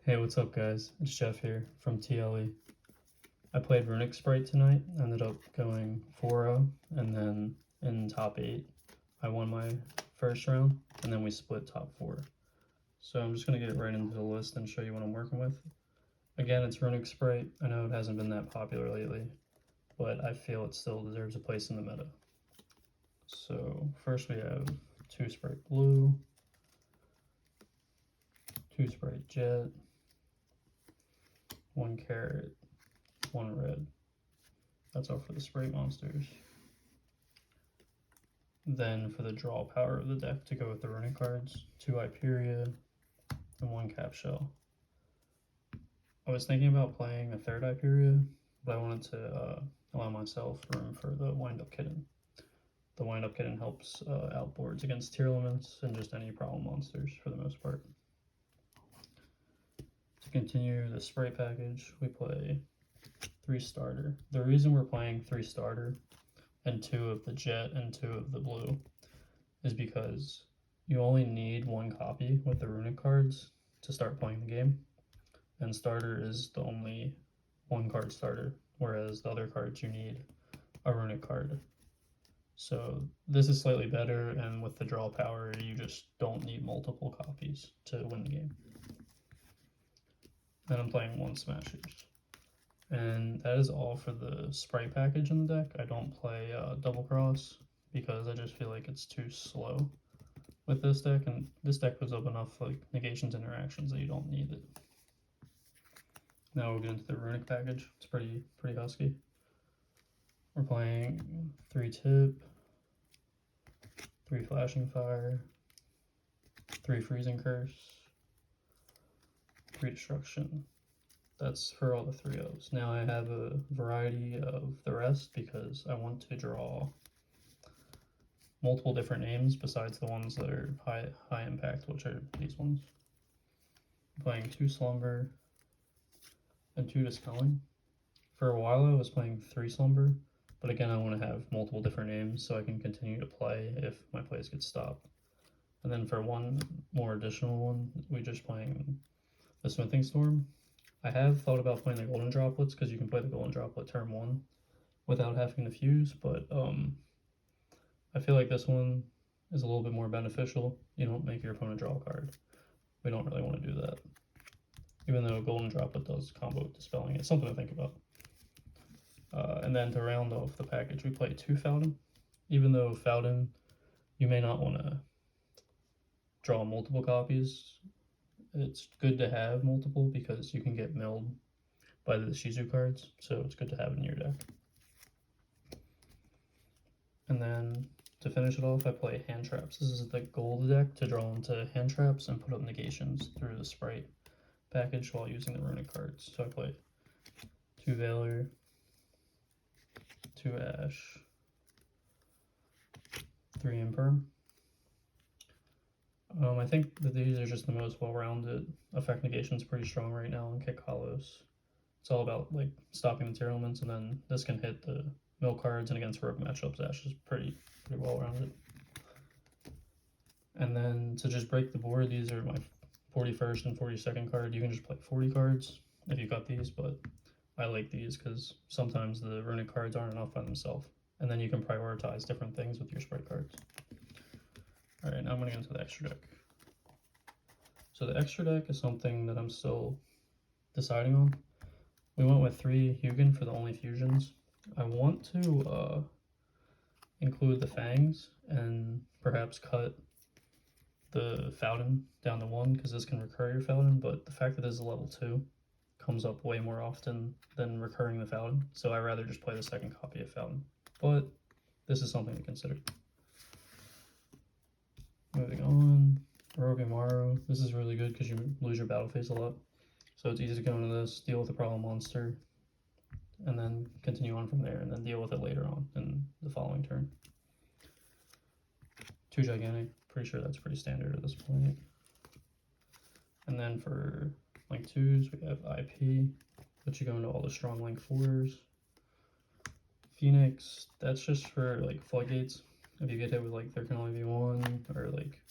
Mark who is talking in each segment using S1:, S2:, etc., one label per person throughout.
S1: Hey, what's up guys? It's Jeff here from TLE. I played Runick Spright tonight, ended up going 4-0, and then in top 8, I won my first round, and then we split top 4. So I'm just going to get right into the list and show you what I'm working with. Again, it's Runick Spright. I know it hasn't been that popular lately, but I feel it still deserves a place in the meta. So first we have 2 Spright Blue, 2 Spright Jet, 1 Carrot, 1 Red. That's all for the Sprite monsters. Then for the draw power of the deck to go with the Runick cards, 2 Hyperia and 1 Cap Shell. I was thinking about playing a 3rd Hyperia, but I wanted to allow myself room for the Wind-Up Kitten. The Wind-Up Kitten helps outboards against tier elements and just any problem monsters for the most part. To continue the Sprite package, we play 3 starter. The reason we're playing 3 starter and 2 of the Jet and 2 of the Blue is because you only need 1 copy with the Runick cards to start playing the game, and starter is the only 1 card starter, whereas the other cards you need a Runick card. So this is slightly better, and with the draw power you just don't need multiple copies to win the game. Then I'm playing 1 Smashers. And that is all for the Sprite package in the deck. I don't play Double Cross because I just feel like it's too slow with this deck, and this deck puts up enough like negations interactions that you don't need it. Now we'll get into the Runick package. It's pretty husky. We're playing 3 Tip, 3 Flashing Fire, 3 Freezing Curse, 3 Destruction. That's for all the 3-0s. Now I have a variety of the rest because I want to draw multiple different names besides the ones that are high impact, which are these ones. I'm playing 2 Slumber and 2 Dispelling. For a while I was playing 3 Slumber, but again I want to have multiple different names so I can continue to play if my plays get stopped. And then for one more additional one, we're just playing the Smithing Storm. I have thought about playing the Golden Droplets because you can play the Golden Droplet turn 1 without having to fuse, but I feel like this one is a little bit more beneficial. You don't make your opponent draw a card. We don't really want to do that. Even though Golden Droplet does combo with Dispelling, it's something to think about. And then to round off the package, we play 2 Fountain. Even though Fountain, you may not want to draw multiple copies, it's good to have multiple because you can get milled by the Shizu cards, so it's good to have in your deck. And then to finish it off, I play Hand Traps. This is the goal of the deck to draw into Hand Traps and put up negations through the Sprite package while using the Runick cards. So I play 2 Valor, 2 Ash, 3 Emperor. I think that these are just the most well-rounded. Effect negation's pretty strong right now in Kick Hollows. It's all about like stopping the tier elements, and then this can hit the mill cards, and against rogue matchups, Ash is pretty well-rounded. And then to just break the board, these are my 41st and 42nd card. You can just play 40 cards if you got these, but I like these because sometimes the Runick cards aren't enough by themselves, and then you can prioritize different things with your Sprite cards. Alright, now I'm going to get into the extra deck. So the extra deck is something that I'm still deciding on. We went with 3 Hugin for the only fusions. I want to include the Fangs and perhaps cut the Fountain down to 1 because this can recur your Fountain, but the fact that this is a level 2 comes up way more often than recurring the Fountain, so I'd rather just play the 2nd copy of Fountain. But this is something to consider. Moving on, Orochimaru. This is really good because you lose your battle phase a lot. So it's easy to go into this, deal with the problem monster, and then continue on from there, and then deal with it later on in the following turn. 2 Gigantic, pretty sure that's pretty standard at this point. And then for link 2s, we have IP, which you go into all the strong link 4s. Phoenix, that's just for like floodgates. If you get hit with like there can only be 1, or like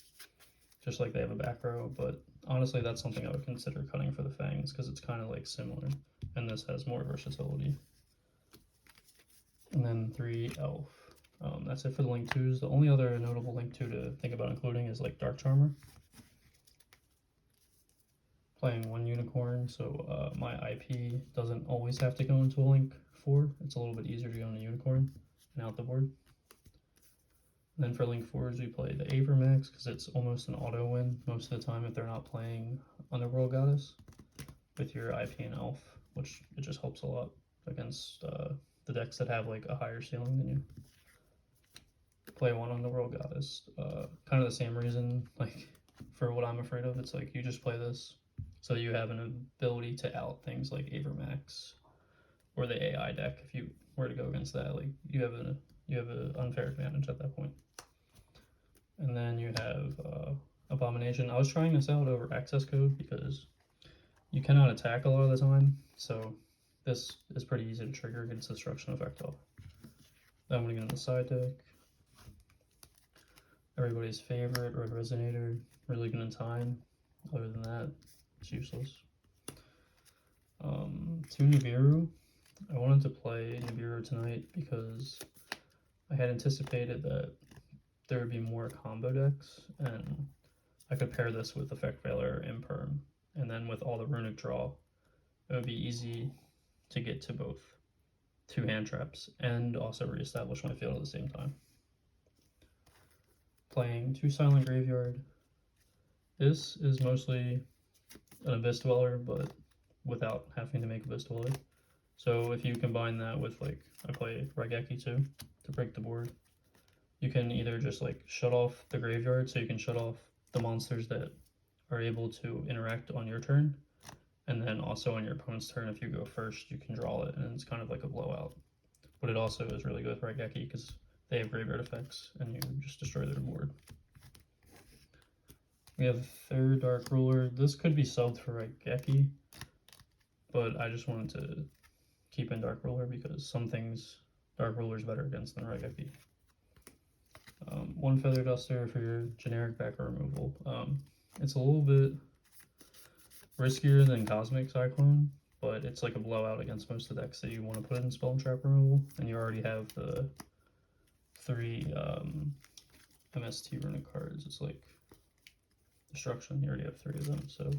S1: just like they have a back row, but honestly, that's something I would consider cutting for the Fangs, because it's kind of like similar, and this has more versatility. And then 3 Elf. That's it for the Link 2s. The only other notable Link 2 to think about including is like Dark Charmer. Playing 1 Unicorn, so my IP doesn't always have to go into a Link 4. It's a little bit easier to go into Unicorn and out the board. And then for Link 4s, we play the Avermax, because it's almost an auto win most of the time if they're not playing Underworld Goddess with your IP and Elf, which it just helps a lot against the decks that have like a higher ceiling than you. Play 1 Underworld Goddess. Kind of the same reason, like for what I'm afraid of. It's like you just play this so you have an ability to out things like Avermax or the AI deck. If you were to go against that, like you have an unfair advantage at that point. And then you have Abomination. I was trying this out over access code because you cannot attack a lot of the time, so this is pretty easy to trigger, gets destruction effect off. Then I'm gonna get in the side deck. Everybody's favorite Red Resonator, really good in time. Other than that, it's useless. 2 Nibiru. I wanted to play Nibiru tonight because I had anticipated that there would be more combo decks, and I could pair this with Effect Veiler Imperm, and then with all the Runick draw, it would be easy to get to both 2 hand traps and also reestablish my field at the same time. Playing 2 Silent Graveyard. This is mostly an Abyss Dweller, but without having to make Abyss Dweller. So if you combine that with, like, I play Raigeki too to break the board, you can either just like shut off the graveyard, so you can shut off the monsters that are able to interact on your turn, and then also on your opponent's turn, if you go first, you can draw it, and it's kind of like a blowout. But it also is really good with Raigeki because they have graveyard effects, and you just destroy their board. We have 3rd Dark Ruler. This could be subbed for Raigeki, but I just wanted to keep in Dark Ruler because some things Dark Ruler is better against than Raigeki. 1 Feather Duster for your generic backer removal. It's a little bit riskier than Cosmic Cyclone, but it's like a blowout against most of the decks that you want to put in Spell and Trap removal, and you already have the 3 MST Runick cards. It's like Destruction, you already have 3 of them, so.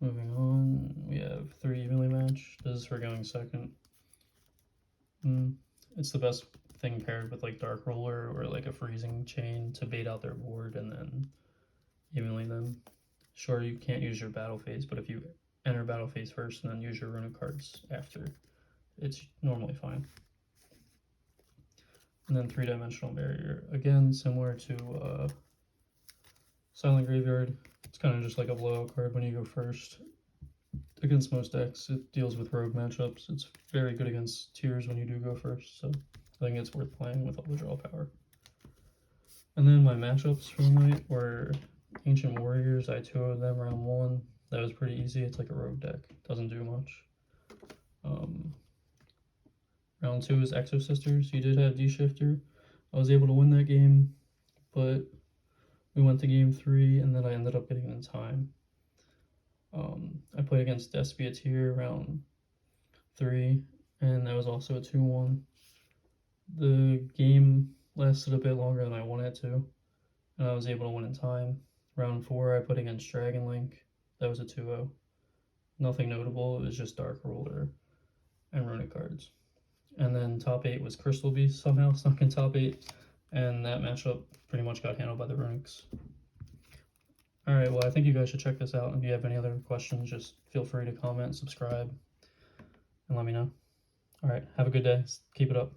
S1: Moving on, we have 3 Evenly Match. This is for going second. It's the best thing paired with like Dark Ruler or like a Freezing Chain to bait out their board and then evenly them. Sure, you can't use your battle phase, but if you enter battle phase first and then use your Runick cards after, it's normally fine. And then 3-Dimensional Barrier. Again, similar to Silent Graveyard. It's kind of just like a blowout card when you go first. Against most decks, it deals with rogue matchups. It's very good against tiers when you do go first, so I think it's worth playing with all the draw power. And then my matchups for the night were Ancient Warriors. I 2-0'd them round 1. That was pretty easy. It's like a rogue deck. Doesn't do much. Round 2 is Exo Sisters. You did have D-Shifter. I was able to win that game, but we went to game 3, and then I ended up getting in time. I played against Despiatir round 3, and that was also a 2-1. The game lasted a bit longer than I wanted to, and I was able to win in time. Round 4, I put against Dragon Link. That was a 2-0. Nothing notable. It was just Dark Ruler and Runick cards. And then top 8 was Crystal Beast, somehow snuck in top 8, and that matchup pretty much got handled by the Runicks. Alright, well, I think you guys should check this out. If you have any other questions, just feel free to comment, subscribe, and let me know. Alright, have a good day. Keep it up.